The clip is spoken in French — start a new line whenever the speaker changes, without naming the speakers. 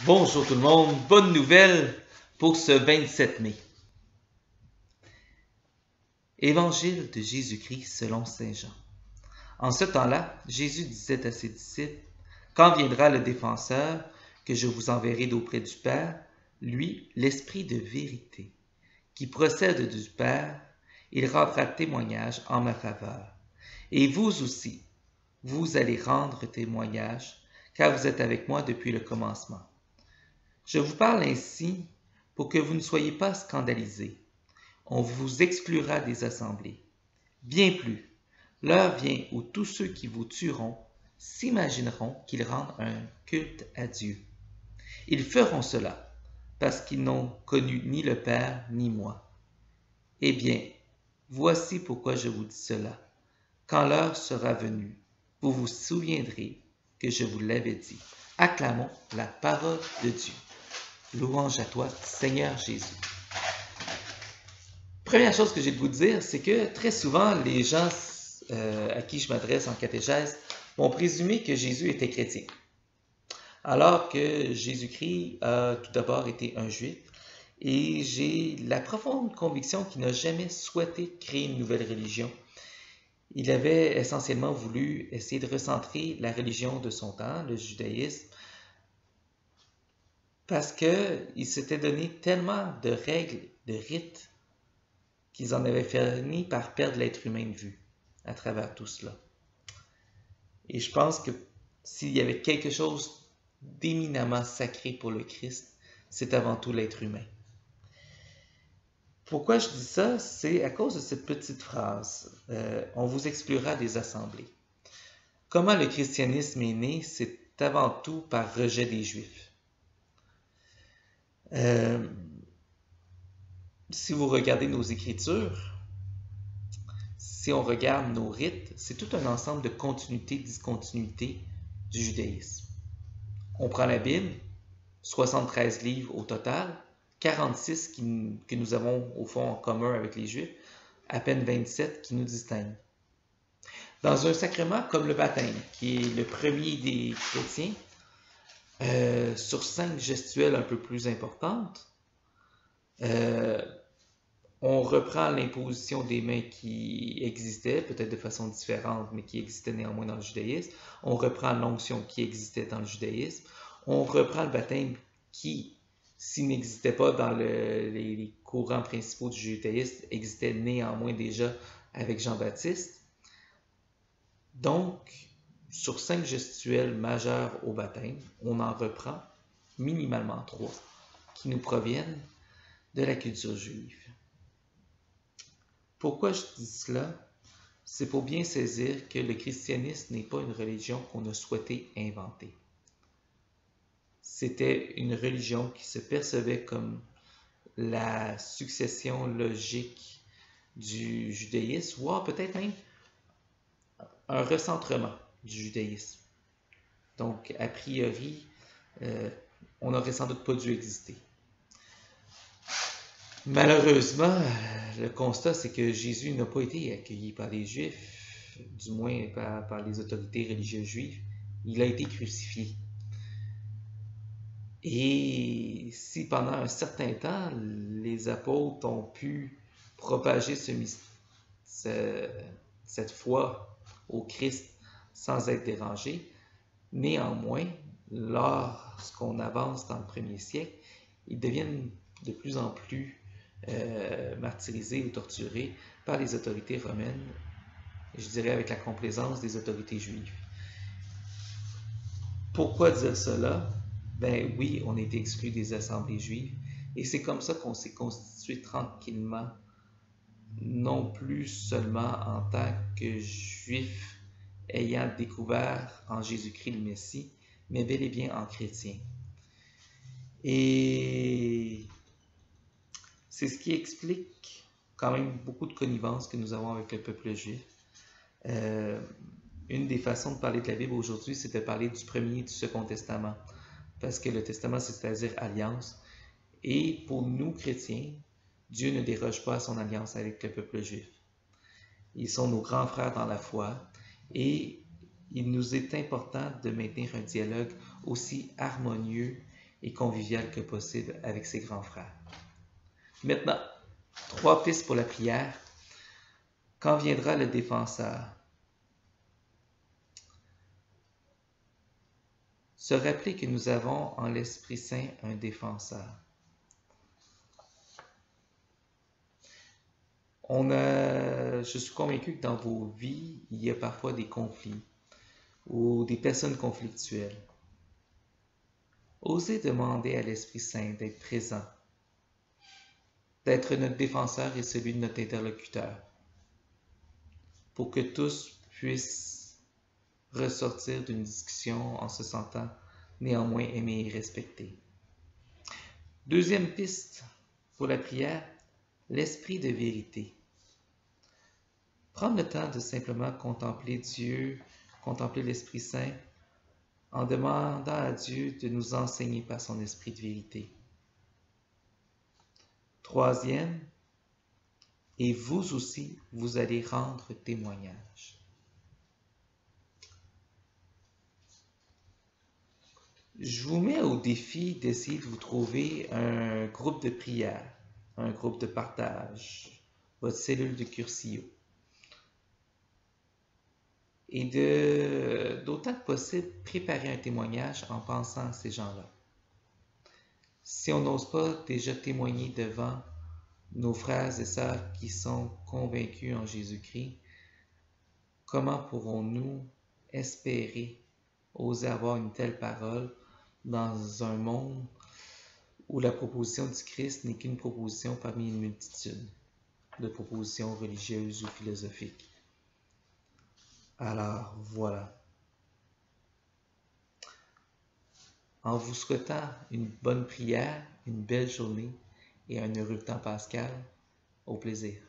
Bonjour tout le monde, bonne nouvelle pour ce 27 mai. Évangile de Jésus-Christ selon Saint Jean. En ce temps-là, Jésus disait à ses disciples, « Quand viendra le défenseur, que je vous enverrai d'auprès du Père, lui, l'Esprit de vérité, qui procède du Père, il rendra témoignage en ma faveur. Et vous aussi, vous allez rendre témoignage, car vous êtes avec moi depuis le commencement. Je vous parle ainsi pour que vous ne soyez pas scandalisés. On vous exclura des assemblées. Bien plus, l'heure vient où tous ceux qui vous tueront s'imagineront qu'ils rendent un culte à Dieu. Ils feront cela parce qu'ils n'ont connu ni le Père ni moi. Eh bien, voici pourquoi je vous dis cela. Quand l'heure sera venue, vous vous souviendrez que je vous l'avais dit. Acclamons la parole de Dieu. Louange à toi, Seigneur Jésus. Première chose que j'ai de vous dire, c'est que très souvent, les gens à qui je m'adresse en catéchèse vont présumer que Jésus était chrétien. Alors que Jésus-Christ a tout d'abord été un juif, et j'ai la profonde conviction qu'il n'a jamais souhaité créer une nouvelle religion. Il avait essentiellement voulu essayer de recentrer la religion de son temps, le judaïsme, parce qu'ils s'étaient donné tellement de règles, de rites, qu'ils en avaient fini par perdre l'être humain de vue à travers tout cela. Et je pense que s'il y avait quelque chose d'éminemment sacré pour le Christ, c'est avant tout l'être humain. Pourquoi je dis ça? C'est à cause de cette petite phrase. On vous exclura des assemblées. Comment le christianisme est né? C'est avant tout par rejet des Juifs. Si vous regardez nos Écritures, si on regarde nos rites, c'est tout un ensemble de continuité, discontinuité du judaïsme. On prend la Bible, 73 livres au total, 46 que nous avons au fond en commun avec les Juifs, à peine 27 qui nous distinguent. Dans un sacrement comme le baptême, qui est le premier des chrétiens, sur 5 gestuelles un peu plus importantes, on reprend l'imposition des mains qui existait, peut-être de façon différente, mais qui existait néanmoins dans le judaïsme. On reprend l'onction qui existait dans le judaïsme. On reprend le baptême qui, s'il n'existait pas dans les courants principaux du judaïsme, existait néanmoins déjà avec Jean-Baptiste. Donc, sur 5 gestuels majeurs au baptême, on en reprend minimalement 3 qui nous proviennent de la culture juive. Pourquoi je dis cela? C'est pour bien saisir que le christianisme n'est pas une religion qu'on a souhaité inventer. C'était une religion qui se percevait comme la succession logique du judaïsme, voire peut-être même un recentrement du judaïsme. Donc, a priori, on n'aurait sans doute pas dû exister. Malheureusement, le constat, c'est que Jésus n'a pas été accueilli par les Juifs, du moins par les autorités religieuses juives. Il a été crucifié. Et si pendant un certain temps, les apôtres ont pu propager cette foi au Christ sans être dérangés, néanmoins, lorsqu'on avance dans le premier siècle, ils deviennent de plus en plus martyrisés ou torturés par les autorités romaines, je dirais avec la complaisance des autorités juives. Pourquoi dire cela? Ben oui, on a été exclus des assemblées juives, et c'est comme ça qu'on s'est constitué tranquillement, non plus seulement en tant que juifs ayant découvert en Jésus-Christ le Messie, mais bel et bien en chrétiens. Et c'est ce qui explique quand même beaucoup de connivence que nous avons avec le peuple juif. Une des façons de parler de la Bible aujourd'hui, c'est de parler du premier et du second testament. Parce que le testament, c'est-à-dire alliance. Et pour nous, chrétiens, Dieu ne déroge pas à son alliance avec le peuple juif. Ils sont nos grands frères dans la foi. Et il nous est important de maintenir un dialogue aussi harmonieux et convivial que possible avec ses grands frères. Maintenant, 3 pistes pour la prière. Quand viendra le défenseur? Se rappeler que nous avons en l'Esprit Saint un défenseur. Je suis convaincu que dans vos vies, il y a parfois des conflits ou des personnes conflictuelles. Osez demander à l'Esprit Saint d'être présent, d'être notre défenseur et celui de notre interlocuteur, pour que tous puissent ressortir d'une discussion en se sentant néanmoins aimés et respectés. Deuxième piste pour la prière, l'esprit de vérité. Prendre le temps de simplement contempler Dieu, contempler l'Esprit Saint, en demandant à Dieu de nous enseigner par son esprit de vérité. Troisième, et vous aussi, vous allez rendre témoignage. Je vous mets au défi d'essayer de vous trouver un groupe de prière, un groupe de partage, votre cellule de Cursillo. Et d'autant que possible, préparer un témoignage en pensant à ces gens-là. Si on n'ose pas déjà témoigner devant nos frères et sœurs qui sont convaincus en Jésus-Christ, comment pourrons-nous espérer oser avoir une telle parole dans un monde où la proposition du Christ n'est qu'une proposition parmi une multitude de propositions religieuses ou philosophiques? Alors, voilà. En vous souhaitant une bonne prière, une belle journée et un heureux temps pascal, au plaisir.